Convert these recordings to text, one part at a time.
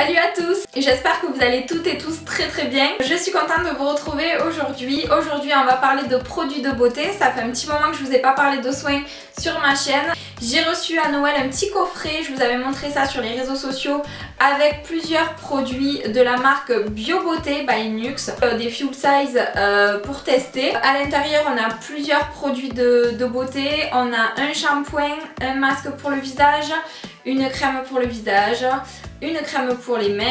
Salut à tous, j'espère que vous allez toutes et tous très bien. Je suis contente de vous retrouver aujourd'hui. Aujourd'hui on va parler de produits de beauté. Ça fait un petit moment que je vous ai pas parlé de soins sur ma chaîne. J'ai reçu à Noël un petit coffret, je vous avais montré ça sur les réseaux sociaux, avec plusieurs produits de la marque Bio Beauté by Nuxe, des full size pour tester. À l'intérieur on a plusieurs produits de beauté, on a un shampoing, un masque pour le visage, une crème pour le visage, une crème pour les mains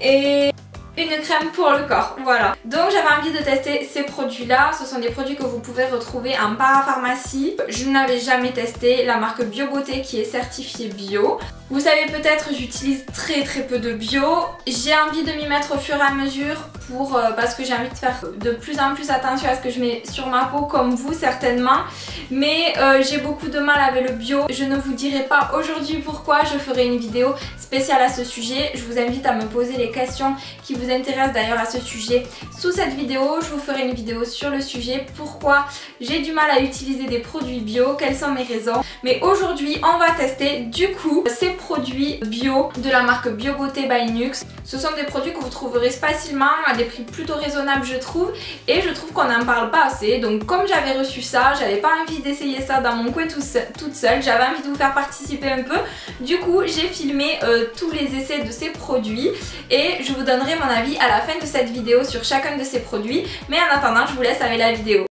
et une crème pour le corps, voilà. Donc j'avais envie de tester ces produits là, ce sont des produits que vous pouvez retrouver en parapharmacie. Je n'avais jamais testé la marque Bio Beauté qui est certifiée bio. Vous savez peut-être, j'utilise très peu de bio. J'ai envie de m'y mettre au fur et à mesure parce que j'ai envie de faire de plus en plus attention à ce que je mets sur ma peau, comme vous certainement. Mais j'ai beaucoup de mal avec le bio. Je ne vous dirai pas aujourd'hui pourquoi, je ferai une vidéo spéciale à ce sujet. Je vous invite à me poser les questions qui vous intéressent d'ailleurs à ce sujet sous cette vidéo. Je vous ferai une vidéo sur le sujet, pourquoi j'ai du mal à utiliser des produits bio, quelles sont mes raisons. Mais aujourd'hui on va tester du coup ces produits bio de la marque Bio Beauté by Nuxe. Ce sont des produits que vous trouverez facilement à des prix plutôt raisonnables je trouve, et je trouve qu'on n'en parle pas assez. Donc comme j'avais reçu ça, j'avais pas envie d'essayer ça dans mon coin toute seule, j'avais envie de vous faire participer un peu. Du coup j'ai filmé tous les essais de ces produits et je vous donnerai mon avis à la fin de cette vidéo sur chacun de ces produits. Mais en attendant je vous laisse avec la vidéo.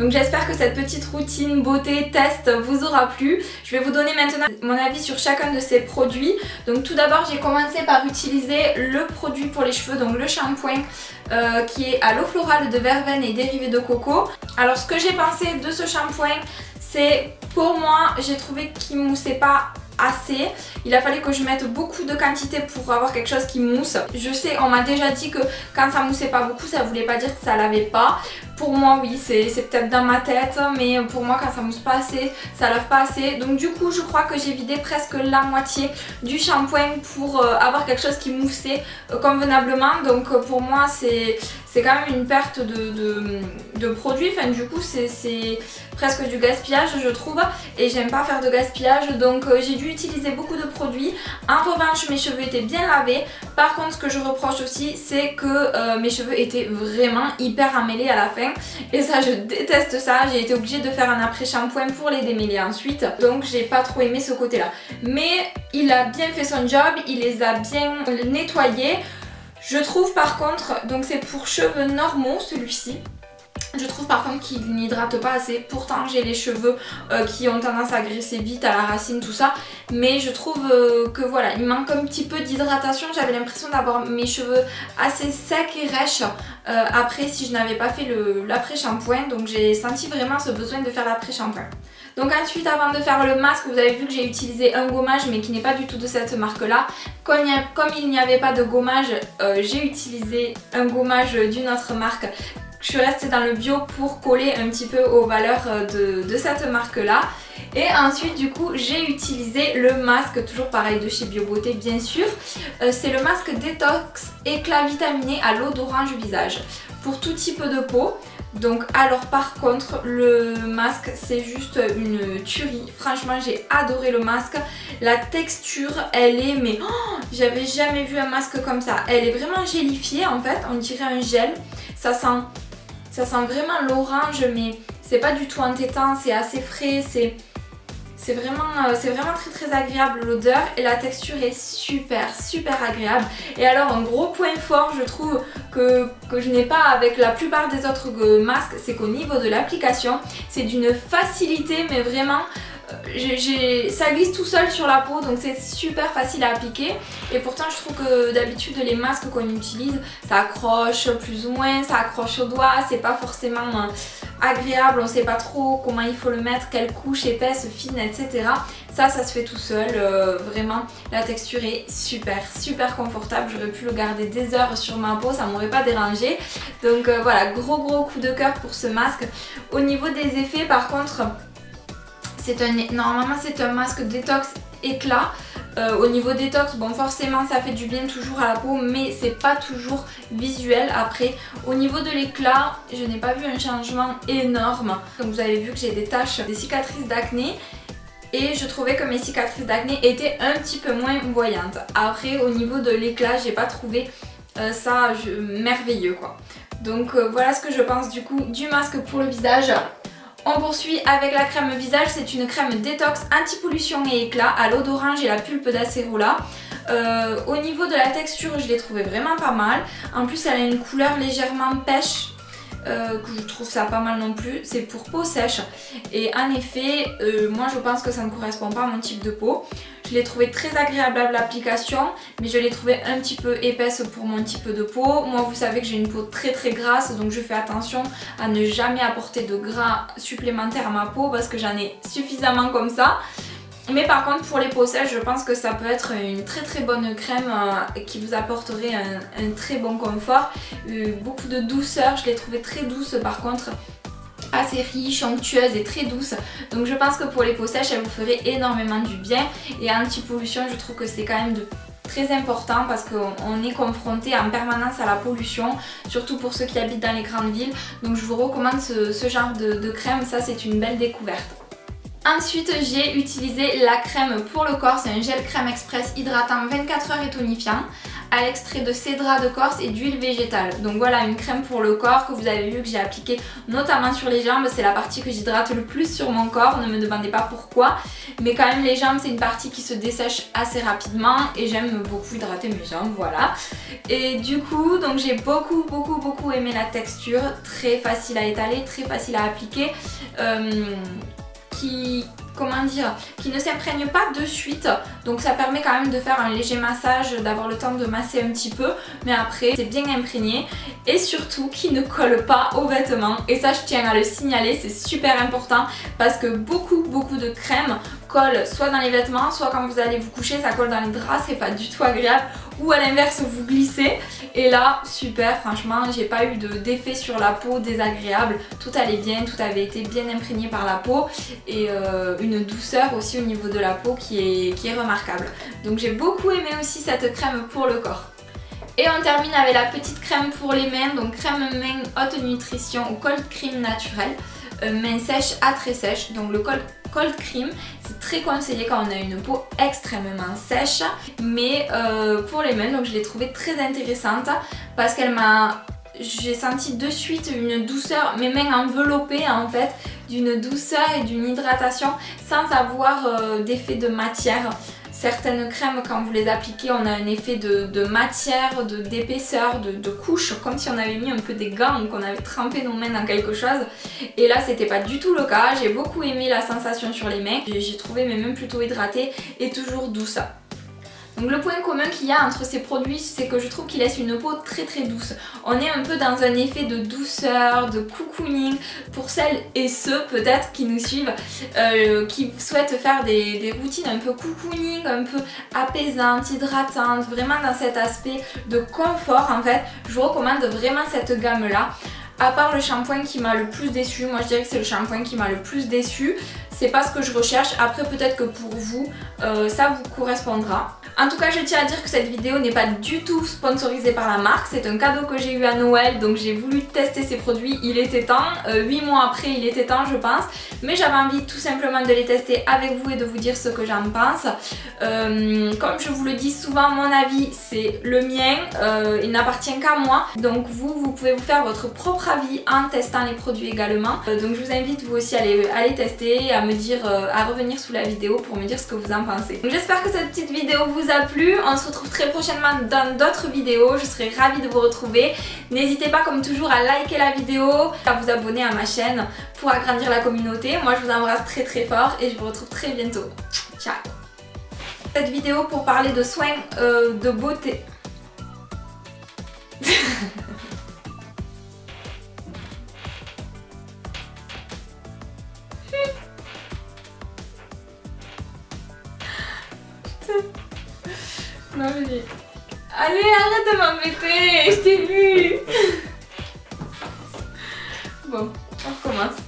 Donc j'espère que cette petite routine beauté test vous aura plu. Je vais vous donner maintenant mon avis sur chacun de ces produits. Donc tout d'abord j'ai commencé par utiliser le produit pour les cheveux, donc le shampoing qui est à l'eau florale de verveine et dérivé de coco. Alors ce que j'ai pensé de ce shampoing, c'est pour moi j'ai trouvé qu'il moussait pas assez. Il a fallu que je mette beaucoup de quantité pour avoir quelque chose qui mousse. Je sais, on m'a déjà dit que quand ça moussait pas beaucoup, ça voulait pas dire que ça lavait pas. Pour moi oui, c'est peut-être dans ma tête, mais pour moi quand ça mousse pas assez, ça lave pas assez. Donc du coup je crois que j'ai vidé presque la moitié du shampoing pour avoir quelque chose qui moussait convenablement. Donc pour moi c'est quand même une perte de produit. Enfin du coup c'est presque du gaspillage je trouve, et j'aime pas faire de gaspillage, donc j'ai dû utiliser beaucoup de produits. En revanche mes cheveux étaient bien lavés. Par contre ce que je reproche aussi, c'est que mes cheveux étaient vraiment hyper emmêlés à la fin, et ça je déteste ça. J'ai été obligée de faire un après shampoing pour les démêler ensuite, donc j'ai pas trop aimé ce côté là, mais il a bien fait son job, il les a bien nettoyés. Je trouve par contre, donc c'est pour cheveux normaux celui-ci, je trouve par contre qu'il n'hydrate pas assez. Pourtant j'ai les cheveux qui ont tendance à graisser vite à la racine, tout ça, mais je trouve que voilà, il manque un petit peu d'hydratation. J'avais l'impression d'avoir mes cheveux assez secs et rêches après si je n'avais pas fait l'après shampoing, donc j'ai senti vraiment ce besoin de faire l'après shampoing. Donc ensuite, avant de faire le masque, vous avez vu que j'ai utilisé un gommage mais qui n'est pas du tout de cette marque là. Comme il n'y avait pas de gommage, j'ai utilisé un gommage d'une autre marque. Je suis restée dans le bio pour coller un petit peu aux valeurs de cette marque là. Et ensuite du coup j'ai utilisé le masque, toujours pareil de chez Bio Beauté bien sûr. C'est le masque détox éclat vitaminé à l'eau d'orange visage pour tout type de peau. Donc alors par contre le masque c'est juste une tuerie. Franchement j'ai adoré le masque. La texture elle est mais j'avais jamais vu un masque comme ça. Elle est vraiment gélifiée en fait, on dirait un gel. Ça sent vraiment l'orange, mais c'est pas du tout entêtant, c'est assez frais, c'est vraiment très agréable l'odeur, et la texture est super agréable. Et alors un gros point fort je trouve que je n'ai pas avec la plupart des autres masques, c'est qu'au niveau de l'application c'est d'une facilité mais vraiment ça glisse tout seul sur la peau, donc c'est super facile à appliquer. Et pourtant je trouve que d'habitude les masques qu'on utilise ça accroche plus ou moins, ça accroche au doigt, c'est pas forcément agréable, on sait pas trop comment il faut le mettre, quelle couche épaisse, fine, etc. Ça se fait tout seul, vraiment la texture est super confortable. J'aurais pu le garder des heures sur ma peau, ça m'aurait pas dérangé. Donc voilà, gros coup de cœur pour ce masque. Au niveau des effets par contre, normalement c'est un masque détox éclat. Au niveau détox, bon forcément ça fait du bien toujours à la peau, mais c'est pas toujours visuel après. Au niveau de l'éclat, je n'ai pas vu un changement énorme. Donc vous avez vu que j'ai des taches, des cicatrices d'acné, et je trouvais que mes cicatrices d'acné étaient un petit peu moins voyantes. Après au niveau de l'éclat, j'ai pas trouvé ça merveilleux quoi. Donc voilà ce que je pense du coup du masque pour le visage. On poursuit avec la crème visage, c'est une crème détox anti-pollution et éclat à l'eau d'orange et la pulpe d'acérola. Au niveau de la texture, je l'ai trouvée vraiment pas mal. En plus, elle a une couleur légèrement pêche, que je trouve ça pas mal non plus. C'est pour peau sèche. Et en effet, moi je pense que ça ne correspond pas à mon type de peau. Je l'ai trouvée très agréable à l'application, mais je l'ai trouvée un petit peu épaisse pour mon type de peau. Moi vous savez que j'ai une peau très grasse, donc je fais attention à ne jamais apporter de gras supplémentaire à ma peau parce que j'en ai suffisamment comme ça. Mais par contre pour les peaux sèches, je pense que ça peut être une très bonne crème qui vous apporterait un très bon confort. Beaucoup de douceur, je l'ai trouvée très douce par contre. Assez riche, onctueuse et très douce, donc je pense que pour les peaux sèches elle vous ferait énormément du bien. Et anti-pollution, je trouve que c'est quand même très important parce qu'on est confronté en permanence à la pollution, surtout pour ceux qui habitent dans les grandes villes. Donc je vous recommande ce genre de crème, ça c'est une belle découverte. Ensuite j'ai utilisé la crème pour le corps, c'est un gel crème express hydratant 24 heures et tonifiant. à l'extrait de cédra de Corse et d'huile végétale. Donc voilà, une crème pour le corps que vous avez vu que j'ai appliquée notamment sur les jambes. C'est la partie que j'hydrate le plus sur mon corps, ne me demandez pas pourquoi. Mais quand même les jambes c'est une partie qui se dessèche assez rapidement et j'aime beaucoup hydrater mes jambes, voilà. Et du coup, donc j'ai beaucoup aimé la texture, très facile à étaler, très facile à appliquer, qui ne s'imprègne pas de suite, donc ça permet quand même de faire un léger massage, d'avoir le temps de masser un petit peu, mais après c'est bien imprégné et surtout qui ne colle pas aux vêtements. Et ça je tiens à le signaler, c'est super important parce que beaucoup de crèmes collent soit dans les vêtements, soit quand vous allez vous coucher ça colle dans les draps, c'est pas du tout agréable, ou à l'inverse vous glissez. Et là super, franchement j'ai pas eu d'effet sur la peau désagréable, tout allait bien, tout avait été bien imprégné par la peau et une douceur aussi au niveau de la peau qui est remarquable. Donc j'ai beaucoup aimé aussi cette crème pour le corps. Et on termine avec la petite crème pour les mains, donc crème main haute nutrition au cold cream naturel, main sèche à très sèche. Donc le cold cream c'est très conseillé quand on a une peau extrêmement sèche, mais pour les mains donc je l'ai trouvée très intéressante parce qu'elle m'a... J'ai senti de suite une douceur, mes mains enveloppées en fait, d'une douceur et d'une hydratation sans avoir d'effet de matière. Certaines crèmes quand vous les appliquez on a un effet de matière, d'épaisseur, de couche, comme si on avait mis un peu des gants ou qu'on avait trempé nos mains dans quelque chose. Et là c'était pas du tout le cas, j'ai beaucoup aimé la sensation sur les mains, j'ai trouvé mes mains plutôt hydratées et toujours douces. Donc le point commun qu'il y a entre ces produits, c'est que je trouve qu'ils laissent une peau très douce. On est un peu dans un effet de douceur, de cocooning pour celles et ceux peut-être qui nous suivent, qui souhaitent faire des routines un peu cocooning, un peu apaisantes, hydratantes, vraiment dans cet aspect de confort en fait. Je vous recommande vraiment cette gamme là. À part le shampoing qui m'a le plus déçu, moi je dirais que c'est le shampoing qui m'a le plus déçu. C'est pas ce que je recherche, après peut-être que pour vous ça vous correspondra. En tout cas je tiens à dire que cette vidéo n'est pas du tout sponsorisée par la marque, c'est un cadeau que j'ai eu à Noël donc j'ai voulu tester ces produits, il était temps, 8 mois après il était temps je pense, mais j'avais envie tout simplement de les tester avec vous et de vous dire ce que j'en pense. Comme je vous le dis souvent, mon avis c'est le mien, il n'appartient qu'à moi, donc vous pouvez vous faire votre propre avis en testant les produits également. Donc je vous invite vous aussi à les tester et à me dire, à revenir sous la vidéo pour me dire ce que vous en pensez. J'espère que cette petite vidéo vous a plu, on se retrouve très prochainement dans d'autres vidéos, je serai ravie de vous retrouver. N'hésitez pas comme toujours à liker la vidéo, à vous abonner à ma chaîne pour agrandir la communauté. Moi je vous embrasse très fort et je vous retrouve très bientôt. Ciao. Cette vidéo pour parler de soins de beauté. Non mais... Allez, arrête de m'embêter, je t'ai vu. Bon, on recommence.